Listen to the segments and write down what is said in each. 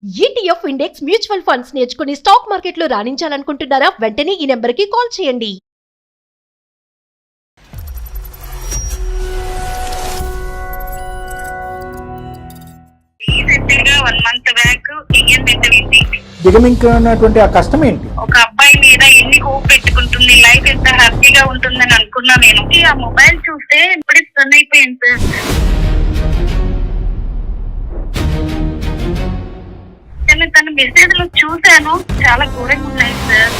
ETF index mutual funds నేర్చుకుని stock మార్కెట్లో రాణించాలనుకుంటున్నారా? వెంటనే ఈ నెంబర్కి కాల్ చేయండి. రీసెంట్‌గా 1 మంత్ బ్యాక్ ఎంగేజ్‌మెంట్ అయింది. దిగమింగుతున్నటువంటి ఆ కష్టం ఏంటి? ఒక అబ్బాయి మీద ఎన్ని హోప్ పెట్టుకుంటుంది, లైఫ్ ఎంత హ్యాపీగా ఉంటుందని అనుకున్నా నేను. ఆ మొబైల్ చూస్తే ఇప్పుడే స్టన్ అయిపోయింది సార్. కానీ తన మెసేజ్‌లు చూశాను, చాలా ఘోరంగా ఉన్నాయి సార్.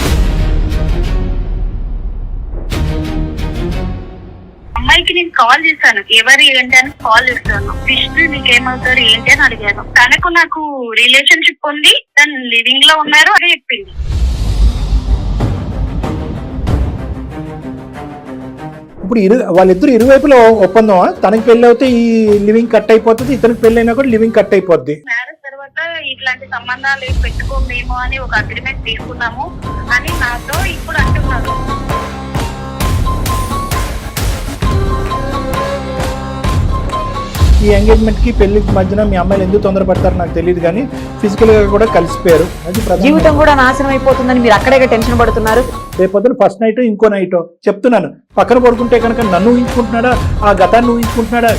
అమ్మాయికి నేను కాల్ చేశాను, ఎవరు ఏంటి అని కాల్ చేశాను. విష్ణు నీకేమవుతారు ఏంటి అని అడిగాను. తనకు నాకు రిలేషన్షిప్ ఉంది, తను లివింగ్ లో ఉన్నారు అని చెప్పింది. ఇప్పుడు వాళ్ళిద్దరు ఇరువైపులో ఒప్పందమా? తనకి పెళ్లి అవుతే ఈ లివింగ్ కట్ అయిపోతుంది, ఇతనికి పెళ్లి అయినా కూడా లివింగ్ కట్ అయిపోద్ది. మ్యారేజ్ తర్వాత ఇట్లాంటి సంబంధాలు ఏం పెట్టుకోమేమో అని ఒక అగ్రిమెంట్ తీసుకున్నాము అని నాతో ఇప్పుడు అంటున్నారు. ఈ ఎంగేజ్మెంట్ కి పెళ్లికి మధ్యన మీ అమ్మాయిలు ఎందుకు తొందరపడతారు నాకు తెలియదు, కానీ ఫిజికల్ గా కూడా కలిసిపోయారు. అది జీవితం కూడా నాశనం అయిపోతుందని మీరు అక్కడే టెన్షన్ పడుతున్నారు. రేపొద్దున ఫస్ట్ నైట్ ఇంకో నైట్ చెప్తున్నాను, పక్కన పడుకుంటే కనుక నన్ను ఊహించుకుంటున్నాడా, ఆ గతాన్ని ఊహించుకుంటున్నాడా?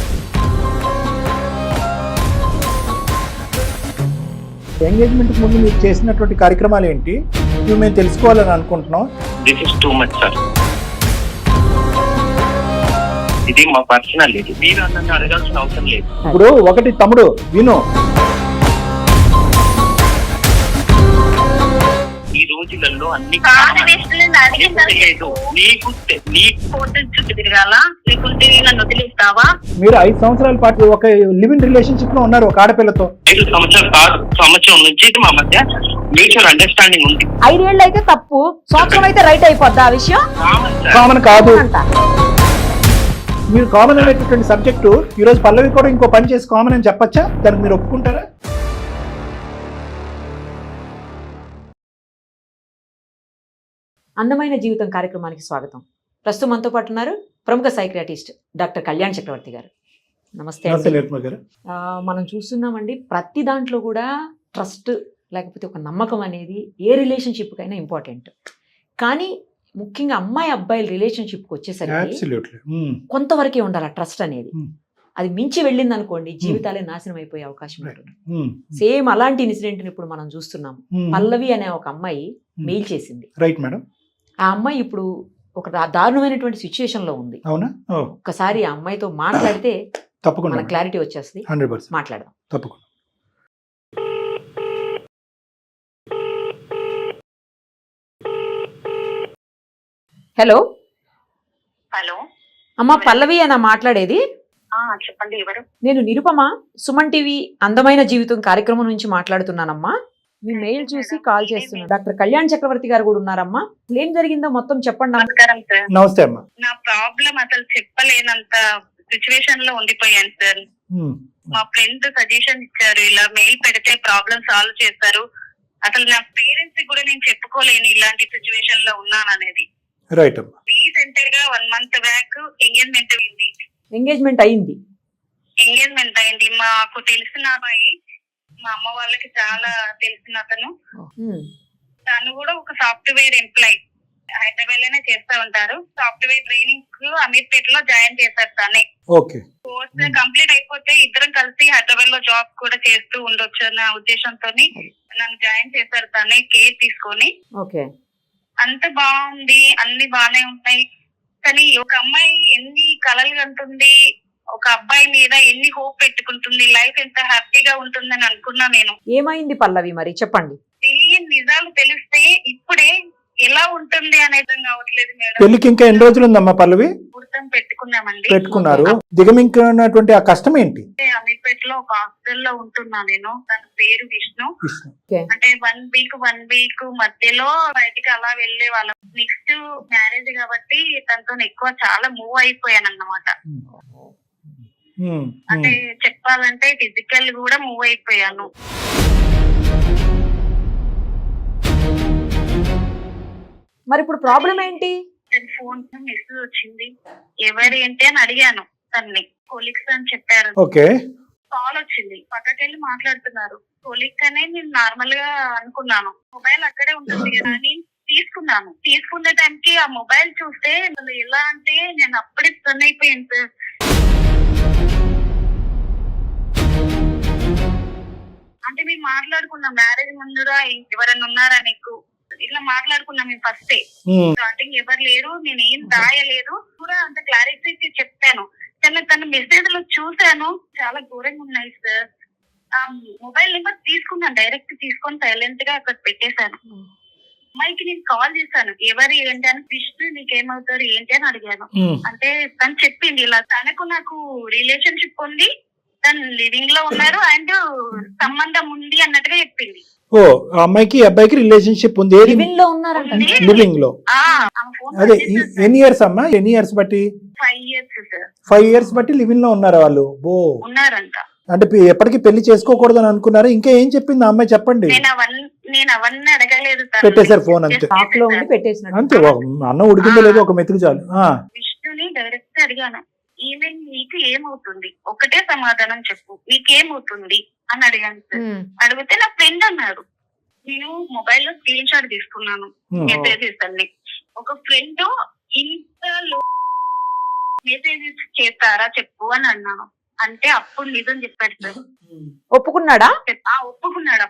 ఎంగేజ్మెంట్ ముందు మీరు చేసినటువంటి కార్యక్రమాలు ఏంటి, ఇవి మేము తెలుసుకోవాలని అనుకుంటున్నాం. This is too much sir. ఇది మా పర్సనల్, ఇది మీరు అన్నట్టు అడగాల్సిన అవసరం లేదు. ఇప్పుడు ఒకటి తమ్ముడు విను, ఈ రోజులలో అన్ని తిరగాల లేకుంటే నన్ను వదిలేస్తావా? మీరు 5 సంవత్సరాల పాటు ఒక లివింగ్ రిలేషన్షిప్ లో ఉన్నారు ఒక ఆడపిల్లతో. 5 సంవత్సరాలు కాదు, సంవత్సరం నుంచి మా మధ్య మ్యూచువల్ అండర్స్టాండింగ్ ఉంది. 5 ఏళ్ళు అయితే తప్పు, సంవత్సరం అయితే రైట్ అయిపోద్దా? ఆ విషయం కామన్ కాదు. మీరు కామన్ అనేటటువంటి సబ్జెక్టు ఈ రోజు పల్లవి కూడా ఇంకో పని చేసి కామన్ అని చెప్పచ్చా? దానికి మీరు ఒప్పుకుంటారా? అందమైన జీవితం కార్యక్రమానికి స్వాగతం. ప్రస్తుతం మనతో పాటు ఉన్నారు ప్రముఖ సైకియాట్రిస్ట్ డాక్టర్ కళ్యాణ్ చక్రవర్తి గారు. నమస్తే అండి. మనం చూస్తున్నామండి, ప్రతి దాంట్లో కూడా ట్రస్ట్ లేకపోతే ఒక నమ్మకం అనేది ఏ రిలేషన్షిప్కైనా ఇంపార్టెంట్. కానీ ముఖ్యంగా అమ్మాయి అబ్బాయిల రిలేషన్షిప్కి వచ్చేసరికి కొంతవరకే ఉండాలి ఆ ట్రస్ట్ అనేది. అది మించి వెళ్ళింది అనుకోండి, జీవితాలే నాశనం అయిపోయే అవకాశం ఉంటుంది. సేమ్ అలాంటి ఇన్సిడెంట్ ఇప్పుడు మనం చూస్తున్నాము. పల్లవి అనే ఒక అమ్మాయి మెయిల్ చేసింది. Right madam. ఆ అమ్మాయి ఇప్పుడు ఒక దారుణమైనటువంటి సిచ్యుయేషన్ లో ఉంది. అవునా? ఒక్కసారి ఆ అమ్మాయితో మాట్లాడితే తప్పకుండా మన క్లారిటీ వచ్చేస్తుంది. 100% మాట్లాడదాం. తప్పకుండా. హలో హలో అమ్మా, పల్లవి అన్న మాట్లాడేది? చెప్పండి, ఎవరు? నేను నిరుపమ, సుమన్ టీవీ అందమైన జీవితం కార్యక్రమం నుంచి మాట్లాడుతున్నానమ్మా. మీ మెయిల్ చూసి కాల్ చేస్తున్నాను. డాక్టర్ కళ్యాణ్ చక్రవర్తి గారు కూడా ఉన్నారమ్మా. ఏం జరిగిందో మొత్తం చెప్పండి. నమస్కారం సార్. నమస్తే అమ్మా. నా ప్రాబ్లం అసలు చెప్పలేనంత సిచ్యువేషన్ లో ఉండిపోయాను సార్. మా ఫ్రెండ్ సజెషన్ ఇచ్చారు, ఇలా మెయిల్ పెడితే ప్రాబ్లం సాల్వ్ చేస్తారు. అసలు నా పేరెంట్స్ కూడా నేను చెప్పుకోలేను ఇలాంటి సిచ్యువేషన్ లో ఉన్నాననేది. రైట్ అమ్మా. రీసెంట్ గా 1 మంత్ బ్యాక్ ఎంగేజ్మెంట్ అయింది. ఎంగేజ్మెంట్ అయింది. మాకు తెలిసిన అబ్బాయి, మా అమ్మ వాళ్ళకి చాలా తెలిసిన అతను. తను కూడా ఒక సాఫ్ట్వేర్ ఎంప్లాయ్, హైదరాబాద్ లోనే చేస్తా ఉంటారు. సాఫ్ట్వేర్ ట్రైనింగ్ అమీర్పేట లో జాయిన్ చేశారు తనే. కోర్స్ కంప్లీట్ అయిపోతే ఇద్దరం కలిసి హైదరాబాద్ లో జాబ్ కూడా చేస్తూ ఉండొచ్చు అన్న ఉద్దేశంతో నన్ను జాయిన్ చేశారు తనే, కేర్ తీసుకొని. అంత బాగుంది, అన్ని బాగానే ఉన్నాయి. కానీ ఒక అమ్మాయి ఎన్ని కలలు కంటుంది, ఒక అబ్బాయి మీద ఎన్ని హోప్ పెట్టుకుంటుంది, లైఫ్ ఎంత హ్యాపీగా ఉంటుందని అనుకున్నా నేను. ఏమైంది పల్లవి మరి చెప్పండి. తెలియని నిజాలు తెలిస్తే ఇప్పుడే ఎలా ఉంటుంది అనేది కావట్లేదు మేడం. పెళ్లికి ఇంకా ఎన్ని రోజులు ఉందమ్మా పల్లవి? ముహూర్తం పెట్టుకున్నామండి. పెట్టుకున్నారు. దిగమింగుతున్నటువంటి ఆ కష్టం ఏంటి? అమీర్పేటలో ఒక హాస్టల్లో ఉంటున్నా నేను. తన పేరు విష్ణు. అంటే 1 వీక్ మధ్యలో బయటికి అలా వెళ్లే వాళ్ళం. నెక్స్ట్ మ్యారేజ్ కాబట్టి తనతో ఎక్కువ చాలా మూవ్ అయిపోయాను అన్నమాట. అంటే చెప్పాలంటే ఫిజికల్ కూడా మూవ్ అయిపోయాను. మరి ఇప్పుడు ప్రాబ్లం ఏంటి? ఫోన్ మెసేజ్ వచ్చింది, ఎవరు ఏంటి అని అడిగాను. తన్ని కొలీగ్స్ అని చెప్పారు. ఓకే. కాల్ వచ్చింది, పక్కకెళ్ళి మాట్లాడుతున్నారు. కొలిక్ అనే నేను నార్మల్ గా అనుకున్నాను. మొబైల్ అక్కడే ఉంటుంది కదా, నేను తీసుకున్న టైంకి ఆ మొబైల్ చూస్తే అసలు ఎలా అంటే నేను అప్పుడే స్టన్ అయిపోయాను సార్. అంటే మేము మాట్లాడుకున్నాం మ్యారేజ్ ముందుగా ఎవరైనా ఉన్నారా నీకు ఇట్లా మాట్లాడుకున్నాం మేము ఫస్టే. స్టార్టింగ్ ఎవరు లేరు, నేను ఏం దాయలేదు కూడా అంత క్లారిటీ చెప్పాను. తన మెసేజ్ లో చూసాను చాలా ఘోరంగా ఉన్నాయి సార్. ఆ మొబైల్ నెంబర్ తీసుకున్నాను, డైరెక్ట్ తీసుకొని సైలెంట్ గా అక్కడ పెట్టేశాను. అమ్మాయికి నేను కాల్ చేశాను, ఎవరు ఏంటి అని, విష్ణు నీకేమవుతారు ఏంటి అని అడిగాను. అంటే తను చెప్పింది ఇలా తనకు నాకు రిలేషన్షిప్ ఉంది, తను లివింగ్ లో ఉన్నారు అండ్ సంబంధం ఉంది అన్నట్టుగా చెప్పింది. ఓ అమ్మాయికి అబ్బాయికి రిలేషన్షిప్ ఉంది, లివింగ్ లో ఉన్నారంట. లివింగ్ లో. అదే ఎన్ని ఇయర్స్ అమ్మా, ఎన్ని ఇయర్స్ బట్టి? 5 years సార్. 5 years బట్టి లివింగ్ లో ఉన్నారా వాళ్ళు? ఓ ఉన్నారంట. అంటే ఎప్పటికీ పెళ్లి చేసుకోకూడదు అని అనుకున్నారు. ఇంకా ఏం చెప్పింది ఆ అమ్మాయి చెప్పండి. నేను అవన్నీ అడగలేదు సార్, పెట్టేశారు ఫోన్ అంతే. షాక్ లో ఉండి పెట్టేసినట్టు. అంతే, అన్నం ఉడికిందో లేదో ఒక మెతుకు చాలు. విష్ణుని డైరెక్ట్ అడిగాను, ఈమె నీకు ఏమవుతుంది, ఒకటే సమాధానం చెప్పు, నీకేమవుతుంది అని అడిగాను సార్. అడిగితే నా ఫ్రెండ్ అన్నాడు. నేను మొబైల్ లో స్క్రీన్ షాట్ తీసుకున్నాను మెసేజెస్ అన్ని. ఒక ఫ్రెండ్ ఇంత మెసేజెస్ చేస్తారా చెప్పు అని అన్నాను. అంటే అప్పుడు నిజం చెప్పాడు సార్. ఒప్పుకున్నాడా? ఒప్పుకున్నాడు.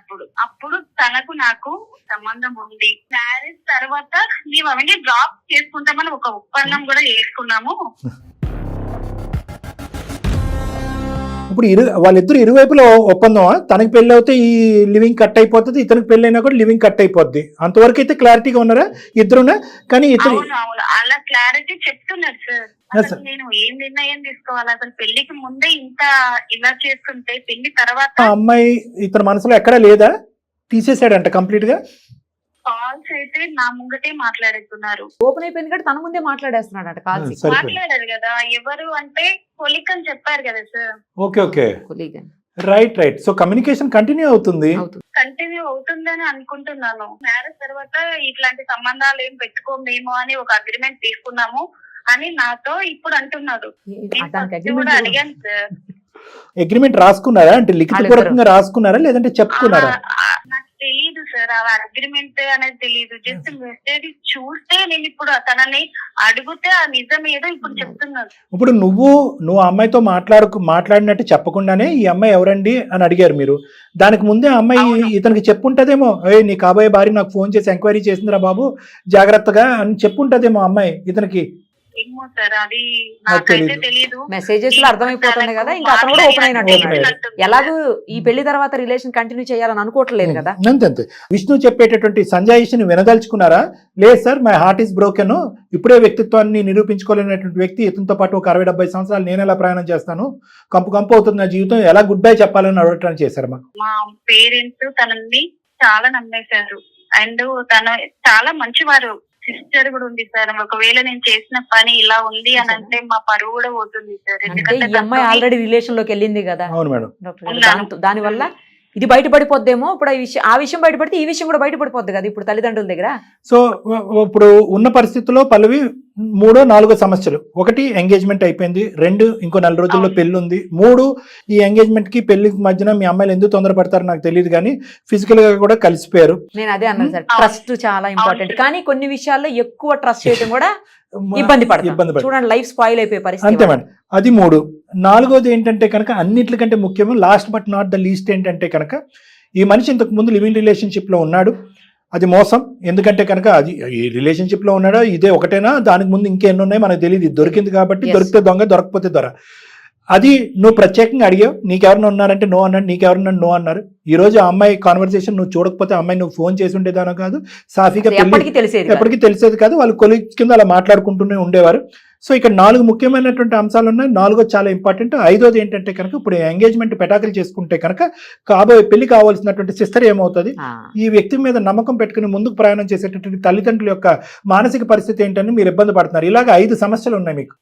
అప్పుడు తనకు నాకు సంబంధం ఉంది, మ్యారేజ్ తర్వాత మేము అవన్నీ డ్రాప్ చేసుకుంటామని ఒక ఒప్పందం కూడా చేసుకున్నాము. ఇప్పుడు వాళ్ళిద్దరు ఇరువైపులో ఒప్పందమా? తనకి పెళ్లి అవుతే ఈ లివింగ్ కట్ అయిపోతుంది, ఇతనికి పెళ్లి అయినా కూడా లివింగ్ కట్ అయిపోద్ది. అంతవరకు అయితే క్లారిటీగా ఉన్నారా ఇద్దరునా? కానీ ఇద్దరు అలా క్లారిటీ చెప్తున్నారు సార్. అసలు నేను ఏం నిర్ణయం తీసుకోవాలి, అసలు పెళ్లికి ముందే ఇంత ఇలా చేస్తుంటే పెళ్లి తర్వాత అమ్మాయి ఇతని మనసులో ఎక్కడా లేదా, తీసేసాడంట కంప్లీట్ గా. కాల్స్ అయితే నా ముంగటే మాట్లాడుతున్నారు. ఓపెన్ అయిపోయింది కాబట్టి తన ముందే మాట్లాడేస్తున్నాడు కాల్స్. మాట్లాడారు కదా ఎవరు అంటే కొలిక్ అని చెప్పారు కదా sir. Okay right. So communication continue అవుతుంది. కంటిన్యూ అవుతుందని అనుకుంటున్నాను. మ్యారేజ్ తర్వాత ఇట్లాంటి సంబంధాలు ఏం పెట్టుకోమేమో అని ఒక అగ్రిమెంట్ తీసుకున్నాము అని నాతో ఇప్పుడు అంటున్నాడు. కూడా అడిగాను సార్. అగ్రిమెంట్ రాసుకున్నారా? అంటే లిఖితపూర్వకంగా రాసుకున్నారా లేదంటే చెప్పుకున్నారా? నాకు తెలీదు సార్, ఆ అగ్రిమెంట్ అనేది తెలీదు. జస్ట్ మెసేజ్ చూస్తే నేను ఇప్పుడు తనని అడిగితే ఆ నిజం ఏదో ఇప్పుడు చెప్తున్నాను. ఇప్పుడు నువ్వు అమ్మాయితో మాట్లాడినట్టు చెప్పకుండానే ఈ అమ్మాయి ఎవరండి అని అడిగారు మీరు. దానికి ముందే అమ్మాయి ఇతనికి చెప్పుంటదేమో, నీ కాబోయే భార్య నాకు ఫోన్ చేసి ఎంక్వైరీ చేసిందిరా బాబు జాగ్రత్తగా అని చెప్పుంటదేమో అమ్మాయి ఇతనికి. ఏమో సార్, అది నాకైతే తెలీదు. మెసేజెస్ లో అర్థమైపోతుంది కదా, ఇంకా అతను కూడా ఓపెన్ అయినట్టు. ఎలాగూ ఈ పెళ్లి తర్వాత రిలేషన్ కంటిన్యూ చేయాలని అనుకోవట్లేదు కదా. అంతే. విష్ణు చెప్పేటటువంటి సంజాయిషిని వినదలుచుకున్నారా? లేదు sir, my heart is broken, ఇప్పుడే వ్యక్తిత్వాన్ని నిరూపించుకోలేనటువంటి వ్యక్తి ఇతనితో పాటు ఒక 60-70 సంవత్సరాలు నేను ఎలా ప్రయాణం చేస్తాను, కంపు అవుతుంది నా జీవితం, ఎలా గుడ్ బై చెప్పాలని అడగటానికి చేశారు. మా పేరెంట్స్ తనని చాలా నమ్మేశారు అండ్ తను చాలా మంచివారు. సిస్టర్ కూడా ఉంది సార్, ఒకవేళ నేను చేసిన పని ఇలా ఉంది అని అంటే మా పరువు కూడా పోతుంది సార్. ఎందుకంటే ఈ అమ్మాయి ఆల్రెడీ రిలేషన్ లోకి వెళ్ళింది కదా. అవును మేడం. దాని వల్ల ఇది బయటపడిపోద్దేమో. ఇప్పుడు ఆ విషయం బయటపడితే ఈ విషయం కూడా బయటపడిపోద్ది కదా ఇప్పుడు తల్లిదండ్రుల దగ్గర. సో ఇప్పుడు ఉన్న పరిస్థితుల్లో పల్లవి 3-4 సమస్యలు. 1 ఎంగేజ్మెంట్ అయిపోయింది, 2 ఇంకో 4 రోజుల్లో పెళ్లి ఉంది, 3 ఈ ఎంగేజ్మెంట్ కి పెళ్లికి మధ్యన మీ అమ్మాయిలు ఎందుకు తొందరపడతారో నాకు తెలియదు కానీ ఫిజికల్ గా కూడా కలిసిపోయారు. నేను అదే అన్నాను సార్, ట్రస్ట్ చాలా ఇంపార్టెంట్. కానీ కొన్ని విషయాల్లో ఎక్కువ ట్రస్ట్ చేయడం కూడా ఇబ్బంది పడుతుంది. చూడండి, లైఫ్ స్పాయిల్ అయిపోయే పరిస్థితి. అంతే మేడం. అది 3. 4వది ఏంటంటే కనుక అన్నిటికంటే ముఖ్యము, last but not the least ఏంటంటే కనుక ఈ మనిషి ఇంతకు ముందు లివింగ్ రిలేషన్షిప్ లో ఉన్నాడు. అది మోసం. ఎందుకంటే కనుక అది ఈ రిలేషన్షిప్ లో ఉన్నాడా, ఇదే ఒకటేనా, దానికి ముందు ఇంకెన్ని ఉన్నాయి మనకు తెలియదు. ఇది దొరికింది కాబట్టి దొరికితే దొంగ, దొరకపోతే దొర. అది నువ్వు ప్రత్యేకంగా అడిగావు, నీకెవరైనా ఉన్నారంటే నో అన్నాడు, నీకెవరన్నా నో అన్నారు. ఈ రోజు ఆ అమ్మాయి కాన్వర్సేషన్ నువ్వు చూడకపోతే అమ్మాయి నువ్వు ఫోన్ చేసి ఉండేదానో కాదు, సాఫీగా ఎప్పటికీ తెలిసేది కాదు. వాళ్ళు కొలీగ్స్ కింద అలా మాట్లాడుకుంటూనే ఉండేవారు. సో ఇక్కడ 4 ముఖ్యమైనటువంటి అంశాలు ఉన్నాయి. 4వది చాలా ఇంపార్టెంట్. 5వది ఏంటంటే కనుక ఇప్పుడు ఎంగేజ్మెంట్ పెటాకులు చేసుకుంటే కనుక కాబోయే పెళ్లి కావాల్సినటువంటి సిస్టర్ ఏమవుతుంది, ఈ వ్యక్తి మీద నమ్మకం పెట్టుకుని ముందుకు ప్రయాణం చేసేటటువంటి తల్లిదండ్రుల యొక్క మానసిక పరిస్థితి ఏంటని మీరు ఇబ్బంది పడుతున్నారు. ఇలాగ 5 సమస్యలు ఉన్నాయి మీకు.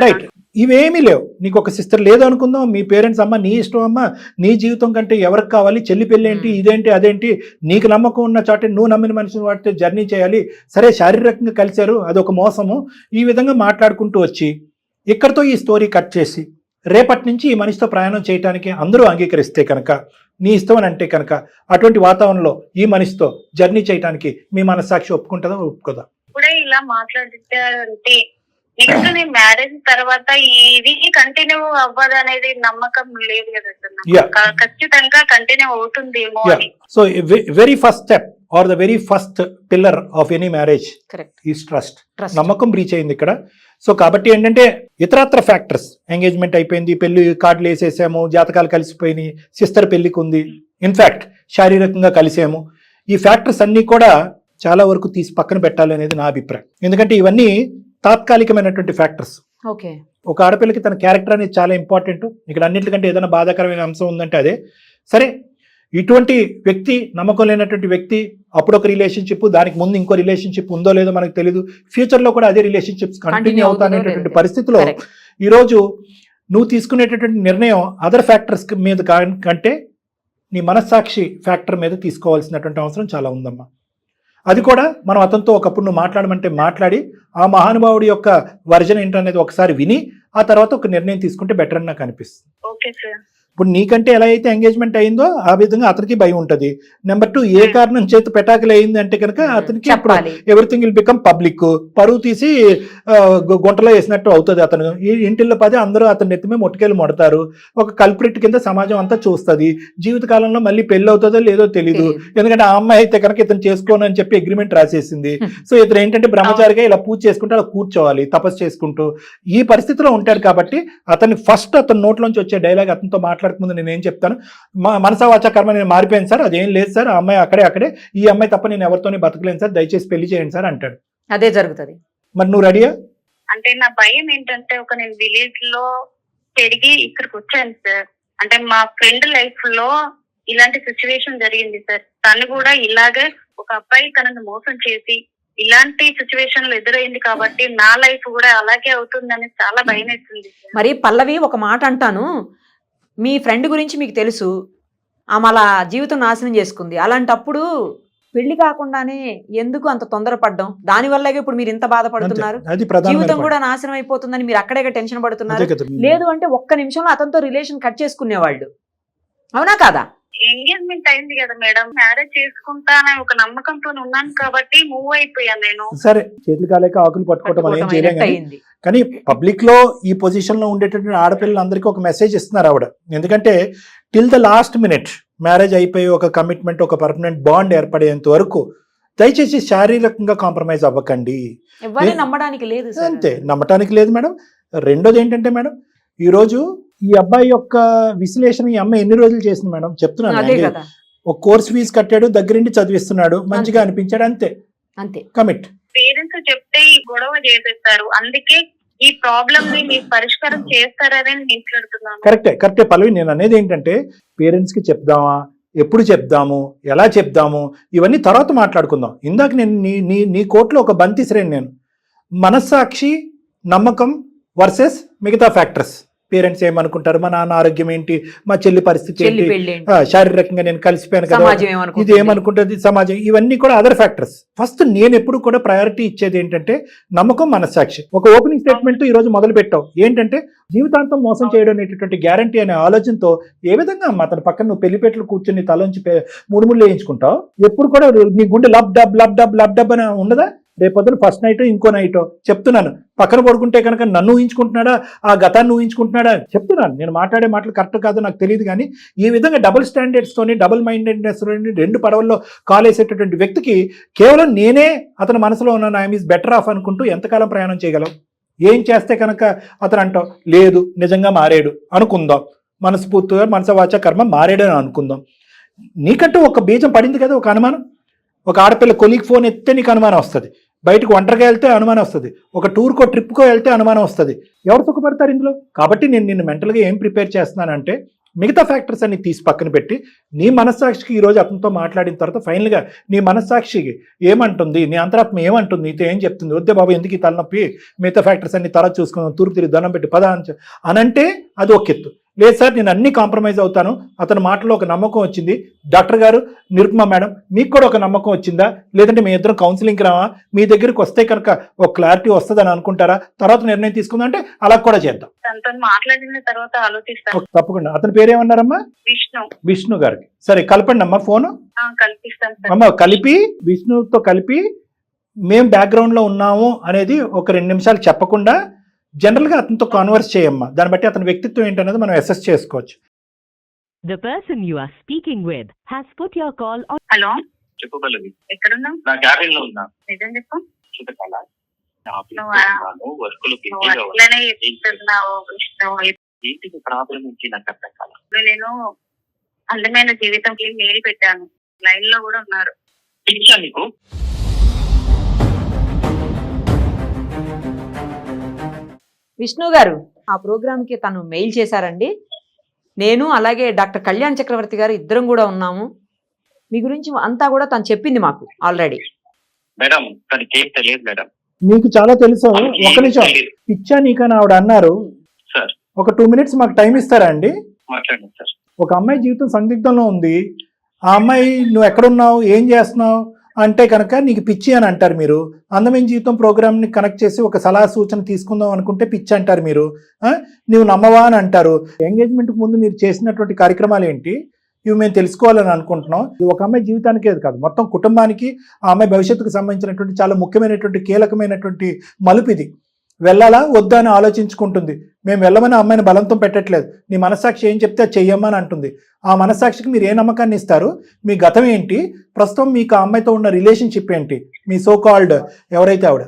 రైట్. ఇవేమీ లేవు. నీకు ఒక సిస్టర్ లేదు అనుకుందాం, మీ పేరెంట్స్ అమ్మ నీ ఇష్టం అమ్మ, నీ జీవితం కంటే ఎవరికి కావాలి, చెల్లి పెళ్ళి ఏంటి, ఇదేంటి అదేంటి, నీకు నమ్మకం ఉన్న చోటే నువ్వు నమ్మిన మనిషిని వాటితో జర్నీ చేయాలి. సరే శారీరకంగా కలిశారు, అదొక మోసము. ఈ విధంగా మాట్లాడుకుంటూ వచ్చి ఇక్కడతో ఈ స్టోరీ కట్ చేసి రేపటి నుంచి ఈ మనిషితో ప్రయాణం చేయడానికి అందరూ అంగీకరిస్తే కనుక, నీ ఇష్టం అని అంటే కనుక, అటువంటి వాతావరణంలో ఈ మనిషితో జర్నీ చేయడానికి మీ మనస్సాక్షి ఒప్పుకుంటుందా ఒప్పుకోదా? ఇప్పుడే ఇలా మాట్లాడితే నెక్స్ట్ నేను మ్యారేజ్ తర్వాత ఇది కంటిన్యూ అవ్వదు అనేది నమ్మకం లేదు కదా సార్ నాకు. Yeah. ఖచ్చితంగా కంటిన్యూ అవుతుందేమో అని. So very first step are the very first pillar of any marriage correct. Is trust. Trust. నమ్మకం బ్రీచ్ అయింది ఇక్కడ. సో కాబట్టి ఏంటంటే ఇతరత్ర ఫ్యాక్టర్స్, ఎంగేజ్మెంట్ అయిపోయింది, పెళ్లి కార్డులు వేసేసాము, జాతకాలు కలిసిపోయినాయి, సిస్టర్ పెళ్లికి ఉంది, ఇన్ఫ్యాక్ట్ శారీరకంగా కలిసాము, ఈ ఫ్యాక్టర్స్ అన్నీ కూడా చాలా వరకు తీసి పక్కన పెట్టాలి అనేది నా అభిప్రాయం. ఎందుకంటే ఇవన్నీ తాత్కాలికమైనటువంటి ఫ్యాక్టర్స్. ఓకే. ఒక ఆడపిల్లకి తన క్యారెక్టర్ అనేది చాలా ఇంపార్టెంట్. ఇక్కడ అన్నింటికంటే ఏదైనా బాధాకరమైన అంశం ఉందంటే అదే. సరే, ఇటువంటి వ్యక్తి, నమ్మకం లేనటువంటి వ్యక్తి, అప్పుడొక రిలేషన్షిప్, దానికి ముందు ఇంకో రిలేషన్షిప్ ఉందో లేదో మనకు తెలియదు, ఫ్యూచర్లో కూడా అదే రిలేషన్షిప్స్ కంటిన్యూ అవుతానేటువంటి పరిస్థితిలో ఈరోజు నువ్వు తీసుకునేటటువంటి నిర్ణయం అదర్ ఫ్యాక్టర్స్ మీద కంటే నీ మనస్సాక్షి ఫ్యాక్టర్ మీద తీసుకోవాల్సినటువంటి అవసరం చాలా ఉందమ్మా. అది కూడా మనం అతనితో ఒకప్పుడు నువ్వు మాట్లాడమంటే మాట్లాడి ఆ మహానుభావుడి యొక్క వర్జన్ ఏంటనేది ఒకసారి విని ఆ తర్వాత ఒక నిర్ణయం తీసుకుంటే బెటర్ అని నాకు అనిపిస్తుంది. Okay sir. ఇప్పుడు నీకంటే ఎలా అయితే ఎంగేజ్మెంట్ అయిందో ఆ విధంగా అతనికి భయం ఉంటుంది. నెంబర్ 2, ఏ కారణం చేతి పెటాకులు అయింది అంటే కనుక అతనికి ఎవ్రీథింగ్ విల్ బికమ్ పబ్లిక్, పరువు తీసి గుంటలో వేసినట్టు అవుతుంది. అతను ఇంటిల్లో పది అందరూ అతని నెత్తిమే మొట్టుకెళ్ళి మొడతారు. ఒక కల్ప్రిట్ కింద సమాజం అంతా చూస్తుంది. జీవితకాలంలో మళ్ళీ పెళ్లి అవుతుందో లేదో తెలీదు. ఎందుకంటే ఆ అమ్మాయి అయితే కనుక ఇతను చేసుకోను అని చెప్పి అగ్రిమెంట్ రాసేసింది. సో ఇతను ఏంటంటే బ్రహ్మచారిగా ఇలా పూజ చేసుకుంటూ అలా కూర్చోవాలి తపస్సు చేసుకుంటూ. ఈ పరిస్థితిలో ఉంటాడు కాబట్టి అతన్ని ఫస్ట్ అతని నోట్లోంచి వచ్చే డైలాగ్ అతనితో మాట్లాడకముందు నేను ఏం చెప్తాను, మనసా వాచా కర్మ నేను మారిపోయాను సార్, అదేం లేదు సార్, ఆ అమ్మాయి అక్కడే, ఈ అమ్మాయి తప్ప నేను ఎవరితోనే బతకలేను సార్, దయచేసి పెళ్లి చేయండి సార్ అంటాడు. అదే జరుగుతుంది. మరి నువ్వు రెడీయా? అంటే నా భయం ఏంటంటే నేను విలేజ్ లో పెరిగి ఇక్కడికి వచ్చాను సార్. అంటే మా ఫ్రెండ్ లైఫ్ లో ఇలాంటి సిచ్యువేషన్ జరిగింది సార్. తను కూడా ఇలాగే ఒక అబ్బాయి తనను మోసం చేసి ఇలాంటి సిచ్యువేషన్ లో ఎదురైంది కాబట్టి నా లైఫ్ కూడా అలాగే అవుతుందని చాలా భయం వేస్తుంది. మరి పల్లవి, ఒక మాట అంటాను, మీ ఫ్రెండ్ గురించి మీకు తెలుసు, ఆమె అలా జీవితం నాశనం చేసుకుంది. అలాంటప్పుడు పెళ్లి కాకుండానే ఎందుకు అంత తొందరపడ్డం? దానివల్లగా ఇప్పుడు మీరు ఇంత బాధపడుతున్నారు, జీవితం కూడా నాశనం అయిపోతుందని మీరు అక్కడే టెన్షన్ పడుతున్నారు. లేదు అంటే ఒక్క నిమిషంలో అతనితో రిలేషన్ కట్ చేసుకునేవాళ్ళు, అవునా కాదా? ఎంగేజ్మెంట్ అయింది కదా మేడం, మ్యారేజ్ చేసుకుంటానని ఒక నమ్మకంతో ఉన్నాను కాబట్టి మూవ్ అయిపోయాను నేను. సరే, చేతులు కాలేక ఆకులు పట్టుకోవటం మనం ఏం చేయలేం. కానీ పబ్లిక్ లో ఈ పొజిషన్ లో ఉండేటటువంటి ఆడపిల్లలందరికీ ఒక మెసేజ్ ఇస్తున్నారు ఆవిడ. ఎందుకంటే till the last minute marriage అయిపోయి ఒక కమిట్మెంట్, ఒక పర్మనెంట్ బాండ్ ఏర్పడేంత వరకు దయచేసి శారీరకంగా కాంప్రమైజ్ అవ్వకండి. నమ్మడానికి లేదు. అంతే, నమ్మటానికి లేదు మేడం. రెండోది ఏంటంటే మేడం, ఈ రోజు ఈ అబ్బాయి యొక్క విశ్లేషణ ఈ అమ్మాయి ఎన్ని రోజులు చేసింది మేడం చెప్తున్నాను. ఒక కోర్స్ ఫీజు కట్టాడు, దగ్గరుండి చదివిస్తున్నాడు, మంచిగా అనిపించాడు, అంతే అంతే కమిట్. పేరెంట్స్ చెప్తే ఈ గొడవ చేసేస్తారు, అందుకే ఈ ప్రాబ్లమ్ ని మీరు పరిష్కారం చేస్తారని మాట్లాడుతున్నాను. కరెక్టే పల్లవి, నేను అనేది ఏంటంటే పేరెంట్స్ కి చెప్దామా, ఎప్పుడు చెప్దాము, ఎలా చెప్దాము, ఇవన్నీ తర్వాత మాట్లాడుకుందాం. ఇందాక నేను నీ కోర్టులో ఒక బంతి శ్రేణి, నేను మనస్సాక్షి, నమ్మకం వర్సెస్ మిగతా ఫ్యాక్టర్స్. పేరెంట్స్ ఏమనుకుంటారు, మా నాన్న ఆరోగ్యం ఏంటి, మా చెల్లి పరిస్థితి ఏంటి, శారీరకంగా నేను కలిసిపోయాను కదా, ఇది ఏమనుకుంటుంది సమాజం, ఇవన్నీ కూడా అదర్ ఫ్యాక్టర్స్. ఫస్ట్ నేను ఎప్పుడు కూడా ప్రయారిటీ ఇచ్చేది ఏంటంటే నమ్మకం, మనస్సాక్షి. ఒక ఓపెనింగ్ స్టేట్మెంట్ ఈ రోజు మొదలు పెట్టావు ఏంటంటే జీవితాంతం మోసం చేయడం అనేటటువంటి గ్యారంటీ అనే ఆలోచనతో ఏ విధంగా అమ్మా తన పక్కన నువ్వు పెళ్లిపేటలు కూర్చొని తలోంచి ముళ్ళు వేయించుకుంటావు? ఎప్పుడు కూడా నీ గుండె lub dub lub dub lub dub అని ఉండదా? రేపొద్దున ఫస్ట్ నైట్ ఇంకో నైట్ చెప్తున్నాను, పక్కన పడుకుంటే కనుక నన్ను ఊహించుకుంటున్నాడా, ఆ గతాన్ని ఊహించుకుంటున్నాడా చెప్తున్నాను. నేను మాట్లాడే మాటలు కరెక్ట్ కాదో నాకు తెలియదు, కానీ ఈ విధంగా డబుల్ స్టాండర్డ్స్ తోని, డబుల్ మైండెడ్నెస్ రెండు పడవల్లో కాలేసేటటువంటి వ్యక్తికి కేవలం నేనే అతని మనసులో ఉన్న ఐఎమ్ ఈజ్ బెటర్ ఆఫ్ అనుకుంటూ ఎంతకాలం ప్రయాణం చేయగలం? ఏం చేస్తే కనుక అతను అంటావు లేదు నిజంగా మారాడు అనుకుందాం, మనస్ఫూర్తిగా మనసవాచ కర్మ మారాడని అనుకుందాం. నీకంటూ ఒక బీజం పడింది కదా, ఒక అనుమానం. ఒక ఆడపిల్ల కొలీగ్ ఫోన్ ఎత్తే నీకు అనుమానం వస్తుంది, బయటకు ఒంటరిగా వెళ్తే అనుమానం వస్తుంది, ఒక టూర్కో ట్రిప్కో వెళ్తే అనుమానం వస్తుంది. ఎవరు సుఖపడతారు ఇందులో? కాబట్టి నేను నిన్ను మెంటల్గా ఏం ప్రిపేర్ చేస్తున్నానంటే మిగతా ఫ్యాక్టర్స్ అన్ని తీసి పక్కన పెట్టి నీ మనస్సాక్షికి ఈరోజు అతనితో మాట్లాడిన తర్వాత ఫైనల్గా నీ మనస్సాక్షికి ఏమంటుంది, నీ అంతరాత్మ ఏమంటుంది, నీతో ఏం చెప్తుంది, వద్దే బాబు ఎందుకు ఈ తలనొప్పి, మిగతా ఫ్యాక్టర్స్ అన్ని తర్వాత చూసుకుందాం, తూర్పు తిరిగి దండం పెట్టి పద అనంటే అది ఒక ఎత్తు. లేదు సార్ నేను అన్ని కాంప్రమైజ్ అవుతాను, అతని మాటలో ఒక నమ్మకం వచ్చింది. డాక్టర్ గారు, నిరుపమ మేడం, మీకు కూడా ఒక నమ్మకం వచ్చిందా? లేదంటే మీ ఇద్దరం కౌన్సిలింగ్కి రావా? మీ దగ్గరికి వస్తే కనుక ఒక క్లారిటీ వస్తుందని అనుకుంటారా? తర్వాత నిర్ణయం తీసుకుందాం అంటే అలా కూడా చేద్దాం. తనతో మాట్లాడిన తర్వాత ఆలోచిస్తాను. తప్పకుండా. అతని పేరేమన్నారమ్మా? విష్ణు. విష్ణు గారికి. సరే కలపండి అమ్మా ఫోను. కల్పిస్తాను సార్. అమ్మ కలిపి విష్ణుతో కలిపి మేము బ్యాక్గ్రౌండ్లో ఉన్నాము అనేది ఒక 2 నిమిషాలు చెప్పకుండా జనరల్గా అతనితో కాన్వర్స్ చేయమ్మా. దాన్ని బట్టి అతని వ్యక్తిత్వం ఏంటనేది మనం అసెస్ చేసుకోవచ్చు. The person you are speaking with has put your call on. Hello, చెప్పు పల్లవి. ఎక్కడున్నావు? నా క్యాబిన్ లో ఉన్నా. నిజం చెప్పు. చూపెట్టాలా? వర్కులు నువ్వు అట్లనే చెప్తున్నావు విష్ణు. ఏంటి ప్రాబ్లం నుంచి నాకు అర్థం కాదు. ఇప్పుడు నేను అందమైన జీవితంకి మేలు పెట్టాను, లైన్ లో కూడా ఉన్నారు. ఇచ్చా నీకు? విష్ణు గారు, ఆ ప్రోగ్రామ్కి తను మెయిల్ చేశారండి. నేను అలాగే డాక్టర్ కళ్యాణ్ చక్రవర్తి గారు ఇద్దరం కూడా ఉన్నాము. మీ గురించి అంతా కూడా తను చెప్పింది మాకు ఆల్రెడీ. మేడం తనకి ఏం తెలియదు మేడం. మీకు చాలా తెలుసు. ఒక నిమిషం, పిచ్చా నీకని ఆవిడ అన్నారు సార్. ఒక 2 minutes మాకు టైం ఇస్తారా అండి? మాట్లాడండి సార్. ఒక అమ్మాయి జీవితం సందిగ్ధంలో ఉంది. ఆ అమ్మాయి నువ్వు ఎక్కడున్నావు, ఏం చేస్తున్నావు అంటే కనుక నీకు పిచ్చి అని అంటారు మీరు. అందమైన జీవితం ప్రోగ్రామ్ని కనెక్ట్ చేసి ఒక సలహా సూచన తీసుకుందాం అనుకుంటే పిచ్చి అంటారు మీరు. నువ్వు నమ్మవా అని అంటారు. ఎంగేజ్మెంట్కి ముందు మీరు చేసినటువంటి కార్యక్రమాలు ఏంటి, ఇవి మేము తెలుసుకోవాలని అనుకుంటున్నాం. ఇది ఒక అమ్మాయి జీవితానికే కాదు, మొత్తం కుటుంబానికి, ఆ అమ్మాయి భవిష్యత్తుకు సంబంధించినటువంటి చాలా ముఖ్యమైనటువంటి కీలకమైనటువంటి మలుపు ఇది. వెళ్ళాలా వద్దా అని ఆలోచించుకుంటుంది. మేము వెళ్ళమని అమ్మాయిని బలంతం పెట్టట్లేదు. నీ మనస్సాక్షి ఏం చెప్తే అది చెయ్యమ్మని అంటుంది. ఆ మనస్సాక్షికి మీరు ఏ నమ్మకాన్ని ఇస్తారు? మీ గతం ఏంటి, ప్రస్తుతం మీకు ఆ అమ్మాయితో ఉన్న రిలేషన్షిప్ ఏంటి, మీ సో కాల్డ్ ఎవరైతే ఆవిడ?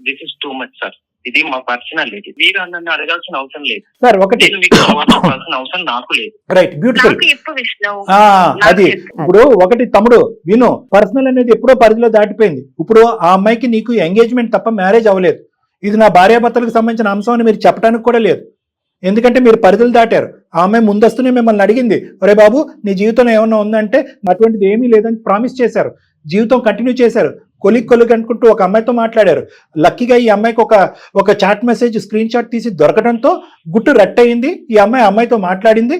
This is too much sir. ఇది మా పర్సనల్. ఇది మీరు నన్ను అడగాల్సిన అవసరం లేదు సార్. ఒకటి మీకు చెప్పాల్సిన అవసరం నాకు లేదు. Right, beautiful. నాకు చెప్పు విష్ణు. అది ఇప్పుడు ఒకటి తమ్ముడు విను, పర్సనల్ అనేది ఎప్పుడో పరిధిలో దాటిపోయింది. ఇప్పుడు ఆ అమ్మాయికి నీకు ఎంగేజ్మెంట్ తప్ప మ్యారేజ్ అవ్వలేదు. ఇది నా భార్యాభర్తలకు సంబంధించిన అంశం అని మీరు చెప్పడానికి కూడా లేదు. ఎందుకంటే మీరు పరిధులు దాటారు. ఆ అమ్మాయి ముందస్తునే మిమ్మల్ని అడిగింది, ఒరే బాబు నీ జీవితంలో ఏమన్నా ఉందంటే అటువంటిది ఏమీ లేదని ప్రామిస్ చేశారు. జీవితం కంటిన్యూ చేశారు. కొలిక్ అనుకుంటూ ఒక అమ్మాయితో మాట్లాడారు. లక్కీగా ఈ అమ్మాయికి ఒక చాట్ మెసేజ్ స్క్రీన్ షాట్ తీసి దొరకడంతో గుట్టు రట్టయింది. ఈ అమ్మాయితో మాట్లాడింది.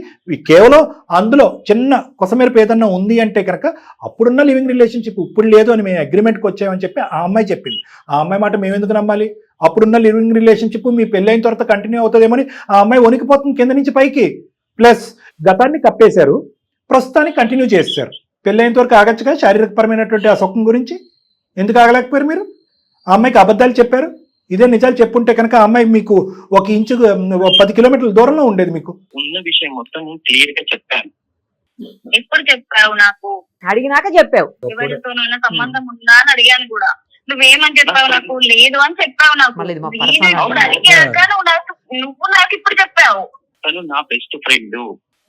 కేవలం అందులో చిన్న కొసమేరపు ఏదన్నా ఉంది అంటే కనుక అప్పుడున్న లివింగ్ రిలేషన్షిప్ ఇప్పుడు లేదు అని మేము అగ్రిమెంట్కి వచ్చామని చెప్పి ఆ అమ్మాయి చెప్పింది. ఆ అమ్మాయి మాట మేము ఎందుకు నమ్మాలి? అప్పుడున్న లివింగ్ రిలేషన్షిప్ మీ పెళ్ళైన తర్వాత కంటిన్యూ అవుతుందేమని ఆ అమ్మాయి వణికిపోతుంది కింద నుంచి పైకి. ప్లస్ గతాన్ని కప్పేశారు, ప్రస్తుతాన్ని కంటిన్యూ చేశారు. పెళ్ళైనంత వరకు ఆగచ్చుగా శారీరకపరమైనటువంటి ఆ సుఖం గురించి ఎందుకు ఆగలేకపోయారు మీరు? ఆ అమ్మాయికి అబద్ధాలు చెప్పారు. ఇదే నిజాలు చెప్పుంటే కనుక ఆ అమ్మాయి మీకు 1 ఇంచు 10 కిలోమీటర్ల దూరంలో ఉండేది. మీకు ఉన్న విషయం మొత్తం క్లియర్ గా చెప్పాను. ఎప్పుడు చెప్పావు? నాకు అడిగినాక చెప్పావు. ఎవరితోనైనా సంబంధం ఉందా అని అడిగాను కూడా. నువ్వేమని చెప్పావు? నాకు లేదు అని చెప్పావు. నాకు మళ్ళీ ఇది మా నేను personal ఎప్పుడు అడిగాక నువ్వు నాకు ఇప్పుడు చెప్పావు. తను నా best friend.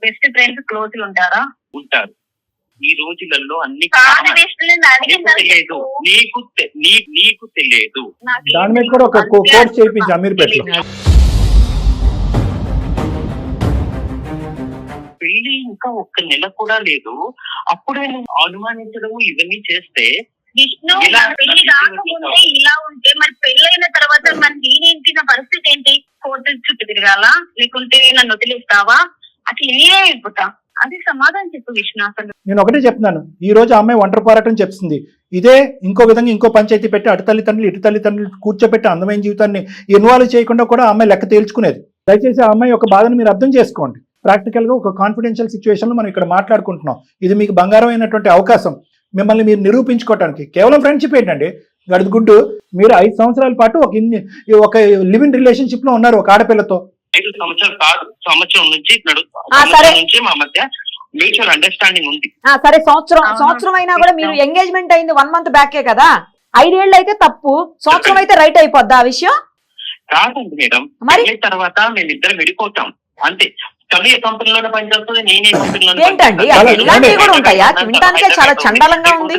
Best friends close ఉంటారా? ఉంటారు. ఈ రోజులలో అన్ని కాదు విష్ణు, నేను అడిగింది తెలియదు. నీకు తెలియదు. దాని మీద కూడా ఒక కోర్స్ చేయించి అమీర్పేటలో. పెళ్లి ఇంకా 1 నెల కూడా లేదు, అప్పుడే నువ్వు అనుమానించడం ఇవన్నీ చేస్తే విష్ణు, పెళ్లి కాకముందే ఇలా ఉంటే మరి పెళ్ళైన తర్వాత మరి నేనేంటి, నా పరిస్థితి ఏంటి? కోర్టు చుట్టూ తిరగాల, లేకుంటే నన్ను వదిలేస్తావా? అట్లా నేనే అయిపోతా. అది సమాధానం చెప్పు విష్ణు. అసలు నేను ఒకటే చెప్తున్నాను, ఈ రోజు ఆ అమ్మాయి ఒంటరి పోరాటం చెప్తుంది. ఇదే ఇంకో విధంగా ఇంకో పంచాయతీ పెట్టి అటు తల్లిదండ్రులు ఇటు తల్లిదండ్రులు కూర్చోపెట్టి అందమైన జీవితాన్ని ఇన్వాల్వ్ చేయకుండా కూడా ఆ అమ్మాయి లెక్క తేల్చుకునేది. దయచేసి ఆ అమ్మాయి ఒక బాధను మీరు అర్థం చేసుకోండి. ప్రాక్టికల్ గా ఒక కాన్ఫిడెన్షియల్ సిచ్యువేషన్ లో మనం ఇక్కడ మాట్లాడుకుంటున్నాం. ఇది మీకు బంగారం అయినటువంటి అవకాశం, మిమ్మల్ని మీరు నిరూపించుకోవడానికి. కేవలం ఫ్రెండ్షిప్ ఏంటండి గడుగుడ్డు. మీరు 5 సంవత్సరాల పాటు ఒక లివింగ్ రిలేషన్షిప్ లో ఉన్నారు ఒక ఆడపిల్లతో. 5 సంవత్సరాలు కాదు, సంవత్సరం నుంచి నుంచి మా మధ్య మ్యూచువల్ అండర్స్టాండింగ్ ఉంది. సరే, సంవత్సరం అయినా కూడా మీరు ఎంగేజ్మెంట్ అయింది 1 month బ్యాకే కదా. 5 ఏళ్ళు అయితే తప్పు, సంవత్సరం అయితే రైట్ అయిపోద్దా ఆ విషయం? కాదండి మేడం, మరి తర్వాత మేమిద్దరం విడిపోతాం అంతే. తను ఏ కంపెనీలోనే పనిచేస్తుంది, నేనే కంపెనీలో. ఏంటండి ఇలాంటివి కూడా ఉంటాయా? వినడానికే చాలా చండాలంగా ఉంది.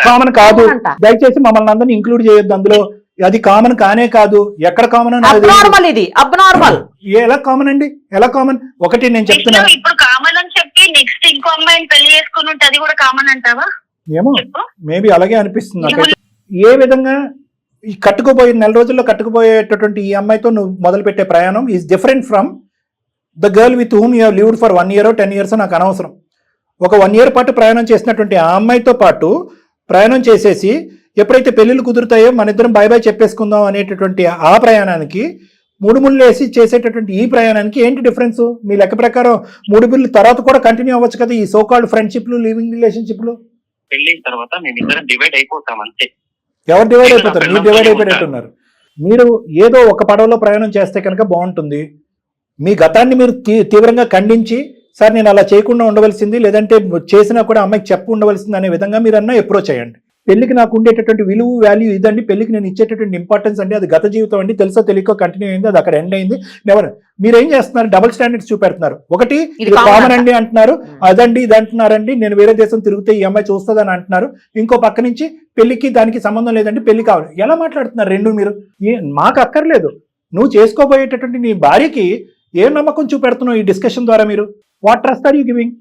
కామన్ కాదు, దయచేసి మమ్మల్ని అందరినీ ఇంక్లూడ్ చేయొద్దు అందులో. అది కామన్ కానే కాదు, ఎక్కడ కామన్ అబ్నార్మల్. ఇది అబ్నార్మల్. ఎలా కామన్ అండి? ఎలా కామన్? ఒకటి నేను చెప్తున్నాను, ఇప్పుడు కామన్ అని చెప్పి నెక్స్ట్ ఇంకో అమ్మాయిని పెళ్లి చేసుకుని ఉంటే అది కూడా కామన్ అంటావా? ఏమో మేబీ అలాగే అనిపిస్తుంది నాకు. ఏ విధంగా ఈ కట్టుకుపోయే 4 రోజుల్లో కట్టుకుపోయేటటువంటి ఈ అమ్మాయితో నువ్వు మొదలు పెట్టే ప్రయాణం is different from the girl with whom you lived for 1 year 10 years నాకు అనవసరం. ఒక 1 year పాటు ప్రయాణం చేసినటువంటి ఆ అమ్మాయితో పాటు ప్రయాణం చేసేసి ఎప్పుడైతే పెళ్ళిళ్ళు కుదురుతాయో మన ఇద్దరం బై బై చెప్పేసుకుందాం అనేటటువంటి ఆ ప్రయాణానికి 3 ముళ్ళు వేసి చేసేటటువంటి ఈ ప్రయాణానికి ఏంటి డిఫరెన్స్? మీ లెక్క ప్రకారం 3 బిల్లు తర్వాత కూడా కంటిన్యూ అవ్వచ్చు కదా ఈ సో కాల్డ్ ఫ్రెండ్షిప్లు, లివింగ్ రిలేషన్షిప్లు. పెళ్ళైన తర్వాత మేమిద్దరం డివైడ్ అయిపోతాం అంతే. ఎవరు డివైడ్ అయిపోతారు? మీరు డివైడ్ అయిపోయినట్టున్నారు. మీరు ఏదో ఒక పడవలో ప్రయాణం చేస్తే కనుక బాగుంటుంది. మీ గతాన్ని మీరు తీవ్రంగా ఖండించి సార్ నేను అలా చేయకుండా ఉండవలసింది, లేదంటే చేసినా కూడా అమ్మాయికి చెప్పు ఉండవలసింది అనే విధంగా మీరు అన్నా అప్రోచ్ అయ్యండి. పెళ్లికి నాకు ఉండేటటువంటి విలువ వాల్యూ ఇదండి, పెళ్లికి నేను ఇచ్చేటటువంటి ఇంపార్టెన్స్ అండి, అది గత జీవితం అండి, తెలుసో తెలియకో కంటిన్యూ అయింది, అది అక్కడ ఎండ్ అయింది. మీరేం చేస్తున్నారు? డబుల్ స్టాండర్డ్స్ చూపెడుతున్నారు. ఒకటి ఇది కామన్ అండి అంటున్నారు, అదండి ఇది అంటున్నారండి, నేను వేరే దేశం తిరిగితే ఈ అమ్మాయి చూస్తుందని అంటున్నారు. ఇంకో పక్క నుంచి పెళ్లికి దానికి సంబంధం లేదండి, పెళ్లి కావాలి. ఎలా మాట్లాడుతున్నారు రెండు మీరు? మాకు అక్కర్లేదు. నువ్వు చేసుకోబోయేటటువంటి నీ భార్యకి ఏం నమ్మకం చూపెడుతున్నావు ఈ డిస్కషన్ ద్వారా? మీరు what trust are you giving?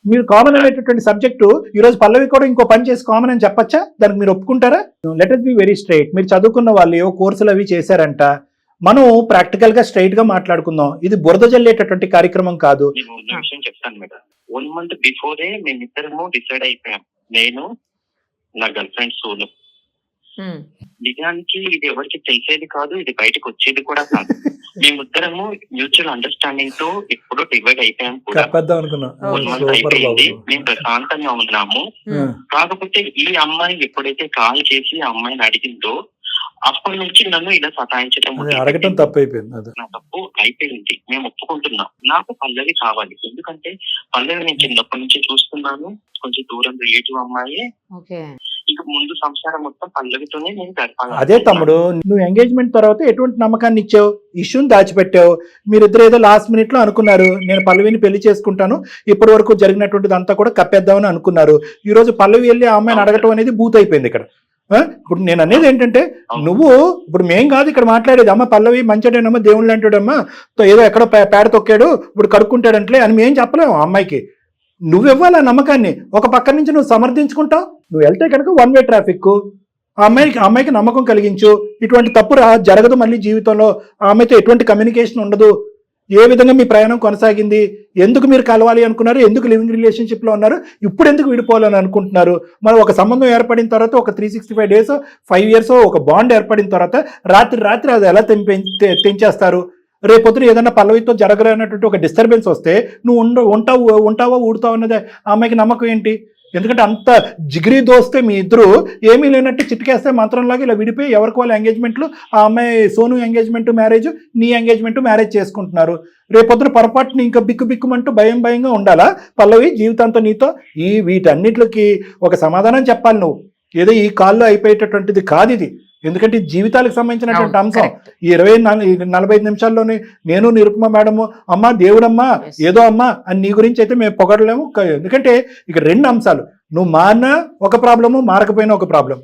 మీరు కామన్ అనేటటువంటి సబ్జెక్టు ఈరోజు పల్లవి కూడా ఇంకో పని చేసి కామన్ అని చెప్పచ్చా? దానికి మీరు ఒప్పుకుంటారా? Let us be very straight. మీరు చదువుకున్న వాళ్ళు ఏవో కోర్సులు అవి చేశారంట, మనం ప్రాక్టికల్ గా స్ట్రైట్ గా మాట్లాడుకుందాం. ఇది బురద జల్లేటటువంటి కార్యక్రమం కాదు. విషయం చెప్తాను మేడం. 1 month బిఫోరే మేమిద్దరము డిసైడ్ అయిపోయాం, నేను నా గర్ల్ ఫ్రెండ్ సోను. నిజానికి ఇది ఎవరికి తెలిసేది కాదు, ఇది బయటకు వచ్చేది కూడా కాదు. మేమిద్దరము మ్యూచువల్ అండర్స్టాండింగ్ తో ఇప్పుడు డివైడ్ అయిపోయాం కూడా. 1 month అయిపోయింది, మేము ప్రశాంతంగా ఉన్నాము. కాకపోతే ఈ అమ్మాయి ఎప్పుడైతే కాల్ చేసి ఆ అమ్మాయిని అడిగిందో అప్పటి నుంచి నన్ను ఇలా సతాయించడం అడగటం తప్పైపోయింది. నా తప్పు అయిపోయింది, మేము ఒప్పుకుంటున్నాం. నాకు పల్లవి కావాలి, ఎందుకంటే పల్లవి నేను చిన్నప్పటి నుంచి చూస్తున్నాను, కొంచెం దూరం రిలేటివ్ అమ్మాయి. ఇక ముందు సంసారం మొత్తం పల్లవితోనే నేను గడపాలి. అదే తమ్ముడు, నువ్వు ఎంగేజ్మెంట్ తర్వాత ఎటువంటి నమ్మకాన్ని ఇచ్చావు? ఇష్యూని దాచిపెట్టావు. మీరిద్దరు ఏదో లాస్ట్ మినిట్ లో అనుకున్నారు నేను పల్లవిని పెళ్లి చేసుకుంటాను, ఇప్పటి వరకు జరిగినటువంటిది అంతా కూడా కప్పేద్దామని అనుకున్నారు. ఈ రోజు పల్లవి వెళ్ళి ఆ అమ్మాయిని అడగటం అనేది బూత్ అయిపోయింది ఇక్కడ. ఇప్పుడు నేను అనేది ఏంటంటే, నువ్వు ఇప్పుడు మేం కాదు ఇక్కడ మాట్లాడేది, అమ్మ పల్లవి మంచిడేనమ్మా, దేవుళ్ళు అంటాడమ్మా, ఏదో ఎక్కడో పేడ తొక్కాడు ఇప్పుడు కడుక్కుంటాడంటే అని మేము చెప్పలేము ఆ అమ్మాయికి. నువ్వు ఇవ్వాలి ఆ నమ్మకాన్ని. ఒక పక్క నుంచి నువ్వు సమర్థించుకుంటావు. నువ్వు వెళ్తే కనుక 1 way ట్రాఫిక్. ఆ అమ్మాయికి నమ్మకం కలిగించు, ఇటువంటి తప్పు జరగదు మళ్ళీ జీవితంలో, ఆ అమ్మాయితో ఎటువంటి కమ్యూనికేషన్ ఉండదు, ఏ విధంగా మీ ప్రయాణం కొనసాగింది, ఎందుకు మీరు కలవాలి అనుకున్నారు, ఎందుకు లివింగ్ రిలేషన్షిప్ లో ఉన్నారు, ఇప్పుడు ఎందుకు విడిపోవాలని అనుకుంటున్నారు. మరి ఒక సంబంధం ఏర్పడిన తర్వాత ఒక 365 days 5 years ఒక బాండ్ ఏర్పడిన తర్వాత రాత్రి అది ఎలా తెంచేస్తారు? రేపొద్దున ఏదైనా పల్లవితో జరగలేనటువంటి ఒక డిస్టర్బెన్స్ వస్తే నువ్వు ఉంటావో ఊడుతావు అన్నది ఆ అమ్మాయికి నమ్మకం ఏంటి? ఎందుకంటే అంత జిగిరి దోస్తే మీ ఇద్దరు ఏమీ లేనట్టు చిటికేస్తే మంత్రంలాగా ఇలా విడిపోయి ఎవరికి వాళ్ళ ఎంగేజ్మెంట్లు, ఆ అమ్మాయి సోను ఎంగేజ్మెంట్ మ్యారేజ్, నీ ఎంగేజ్మెంట్ మ్యారేజ్ చేసుకుంటున్నారు. రేపొద్దున పొరపాటుని ఇంకా బిక్కుమంటూ భయంగా ఉండాలా పల్లవి జీవితాంతో నీతో? వీటన్నిటికి ఒక సమాధానం చెప్పాలి నువ్వు. ఏదో ఈ కాల్లో అయిపోయేటటువంటిది కాదు ఇది. ఎందుకంటే జీవితాలకు సంబంధించినటువంటి అంశం. ఈ 40 నిమిషాల్లోనే నేను నిరుపమ మేడము అమ్మా దేవుడమ్మా ఏదో అమ్మా అని నీ గురించి అయితే మేము పొగడలేము. ఎందుకంటే ఇక 2 అంశాలు, నువ్వు మారినా ఒక ప్రాబ్లము, మారకపోయినా ఒక ప్రాబ్లం.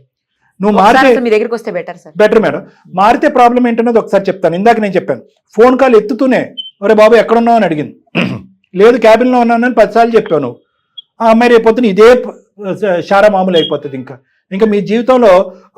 నువ్వు మారితే మీ దగ్గరికి వస్తే బెటర్ మేడం. మారితే ప్రాబ్లం ఏంటన్నది ఒకసారి చెప్తాను. ఇందాక నేను చెప్పాను, ఫోన్ కాల్ ఎత్తుతూనే ఒరే బాబు ఎక్కడున్నావు అని అడిగింది. లేదు క్యాబిన్లో ఉన్నానని 10 సార్లు చెప్పావు నువ్వు. ఆ అమ్మాయి రేపొద్దున ఇదే శారా మామూలు అయిపోతుంది. ఇంకా మీ జీవితంలో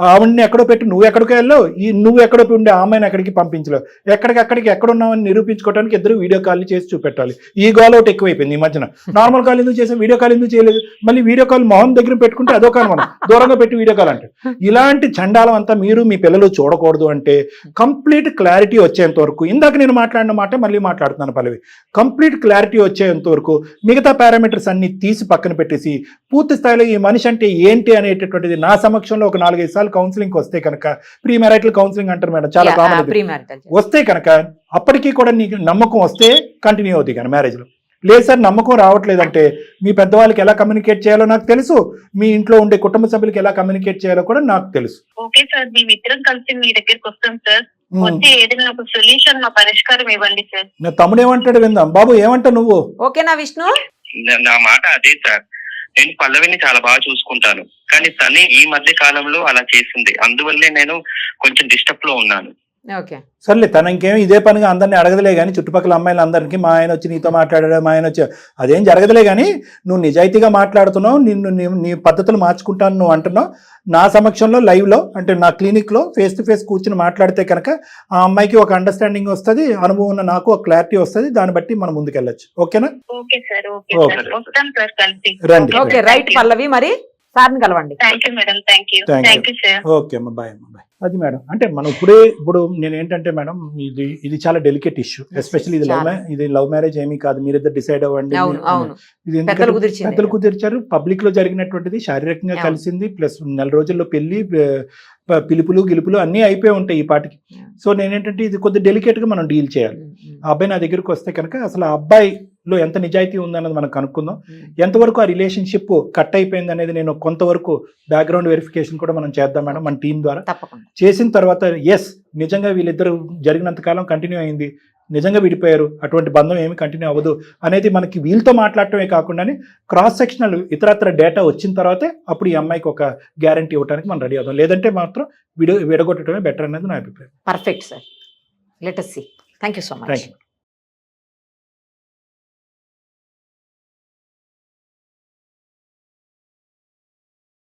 ఆవిడ్ని ఎక్కడో పెట్టి నువ్వు ఎక్కడికి వెళ్ళావు, నువ్వు ఎక్కడో ఉండే ఆ అమ్మాయిని ఎక్కడికి పంపించలేవు. ఎక్కడికి ఎక్కడున్నావని నిరూపించుకోవడానికి ఇద్దరు వీడియో కాల్ చేసి చూపెట్టాలి. ఈ గోల్ ఒకటి ఎక్కువైపోయింది ఈ మధ్యన. నార్మల్ కాల్ ఎందుకు చేసాం, వీడియో కాల్ ఎందుకు చేయలేదు? మళ్ళీ వీడియో కాల్ మొహం దగ్గర పెట్టుకుంటే అదో కాల్, మనం దూరంగా పెట్టి వీడియో కాల్ అంటే. ఇలాంటి చండాలం అంతా మీరు మీ పిల్లలు చూడకూడదు. అంటే కంప్లీట్ క్లారిటీ వచ్చేంత వరకు, ఇందాక నేను మాట్లాడిన మాట మళ్ళీ మాట్లాడుతున్నాను పల్లవి, కంప్లీట్ క్లారిటీ వచ్చేంత వరకు మిగతా పారామీటర్స్ అన్ని తీసి పక్కన పెట్టేసి పూర్తి స్థాయిలో ఈ మనిషి అంటే ఏంటి అనేటటువంటిది నా సమక్షంలో ఒక 4-5 సార్లు కౌన్సిలింగ్ వస్తే కనుక, ప్రీ మ్యారిటల్ కౌన్సిలింగ్ అంటారు మేడం, చాలా కామన్. వస్తే కనుక అప్పటికీ కూడా నీకు నమ్మకం వస్తే కంటిన్యూ అవుతాయి. కానీ మ్యారేజ్లో లేదు సార్ నమ్మకం రావట్లేదంటే మీ పెద్దవాళ్ళకి ఎలా కమ్యూనికేట్ చేయాలో నాకు తెలుసు, మీ ఇంట్లో ఉండే కుటుంబ సభ్యులకి ఎలా కమ్యూనికేట్ చేయాలో కూడా నాకు తెలుసు. ఓకే సార్, మేమిద్దరం కలిసి మీ దగ్గరికి వస్తాం సార్. వచ్చి ఏదైనా ఒక సొల్యూషన్, మా పరిష్కారం ఇవ్వండి సార్. నా తమ్ముడు ఏమంటాడు విందాం. బాబు ఏమంటావు నువ్వు? ఓకేనా విష్ణు? నా మాట అదే సార్, నేను పల్లవిని చాలా బాగా చూసుకుంటాను, కానీ తనే ఈ మధ్య కాలంలో అలా చేసింది, అందువల్లే నేను కొంచెం డిస్టర్బ్ లో ఉన్నాను. ఓకే. సర్లే తన ఇంకేం ఇదే పనిగా అందరినీ అడగదులే కానీ చుట్టుపక్కల అమ్మాయిలు అందరికీ మా ఆయన వచ్చి నీతో మాట్లాడాడు, మా ఆయన వచ్చి అదేం జరగదులే కానీ నువ్వు నిజాయితీగా మాట్లాడుతున్నావు, నీ పద్ధతులు మార్చుకుంటాను నువ్వు అంటున్నావు. నా సమక్షంలో లైవ్లో అంటే నా క్లినిక్లో ఫేస్ టు ఫేస్ కూర్చుని మాట్లాడితే కనుక ఆ అమ్మాయికి ఒక అండర్స్టాండింగ్ వస్తుంది, అనుభవం ఉన్న నాకు ఒక క్లారిటీ వస్తుంది, దాన్ని బట్టి మనం ముందుకెళ్ళచ్చు. ఓకేనా? Okay sir, okay okay. Sir, వస్తాను సార్ కలిసి. రండి. ఓకే రైట్ పల్లవి, మరి సార్ని కలవండి. Thank you madam, thank you, Thank you. Thank you sir. Okay అమ్మా, బాయ్ అమ్మా, బాయ్. అది మేడం అంటే మనం ఇప్పుడు నేను ఏంటంటే మేడం ఇది చాలా డెలికేట్ ఇష్యూ, ఎస్పెషల్లీ ఇది లవ్ మ్యారేజ్ ఏమీ కాదు, మీరిద్దరు డిసైడ్ అవ్వండి. అవును అవును, ఇది పెద్దలు కుదిర్చింది. పెద్దలు కుదిర్చారు, పబ్లిక్ లో జరిగినటువంటిది, శారీరకంగా అవును. కలిసింది, ప్లస్ నెల రోజుల్లో పెళ్లి, పిలుపులు గిలుపులు అన్నీ అయిపోయి ఉంటాయి ఈ పాటికి. సో నేనేంటంటే ఇది కొద్దిగా డెలికేట్ గా మనం డీల్ చేయాలి. ఆ అబ్బాయి నా దగ్గరకు వస్తే కనుక అసలు ఆ అబ్బాయిలో ఎంత నిజాయితీ ఉందన్నది మనం కనుక్కుందాం. ఎంతవరకు ఆ రిలేషన్షిప్ కట్ అయిపోయింది అనేది నేను కొంతవరకు బ్యాక్గ్రౌండ్ వెరిఫికేషన్ కూడా మనం చేద్దాం మేడం మన టీం ద్వారా. తప్పకుండా చేసిన తర్వాత ఎస్ నిజంగా వీళ్ళిద్దరు జరిగినంత కాలం కంటిన్యూ అయింది, నిజంగా విడిపోయారు, అటువంటి బంధం ఏమి కంటిన్యూ అవ్వదు అనేది మనకి వీళ్ళతో మాట్లాడటమే కాకుండానే క్రాస్ సెక్షనల్ ఇతరత్ర డేటా వచ్చిన తర్వాతే అప్పుడు ఈ అమ్మాయికి ఒక గ్యారంటీ ఇవ్వడానికి మనం రెడీ అవుదాం. లేదంటే మాత్రం విడగొట్టడమే బెటర్ అనేది నా అభిప్రాయం. Perfect sir, let us see. Thank you so much. Thank you.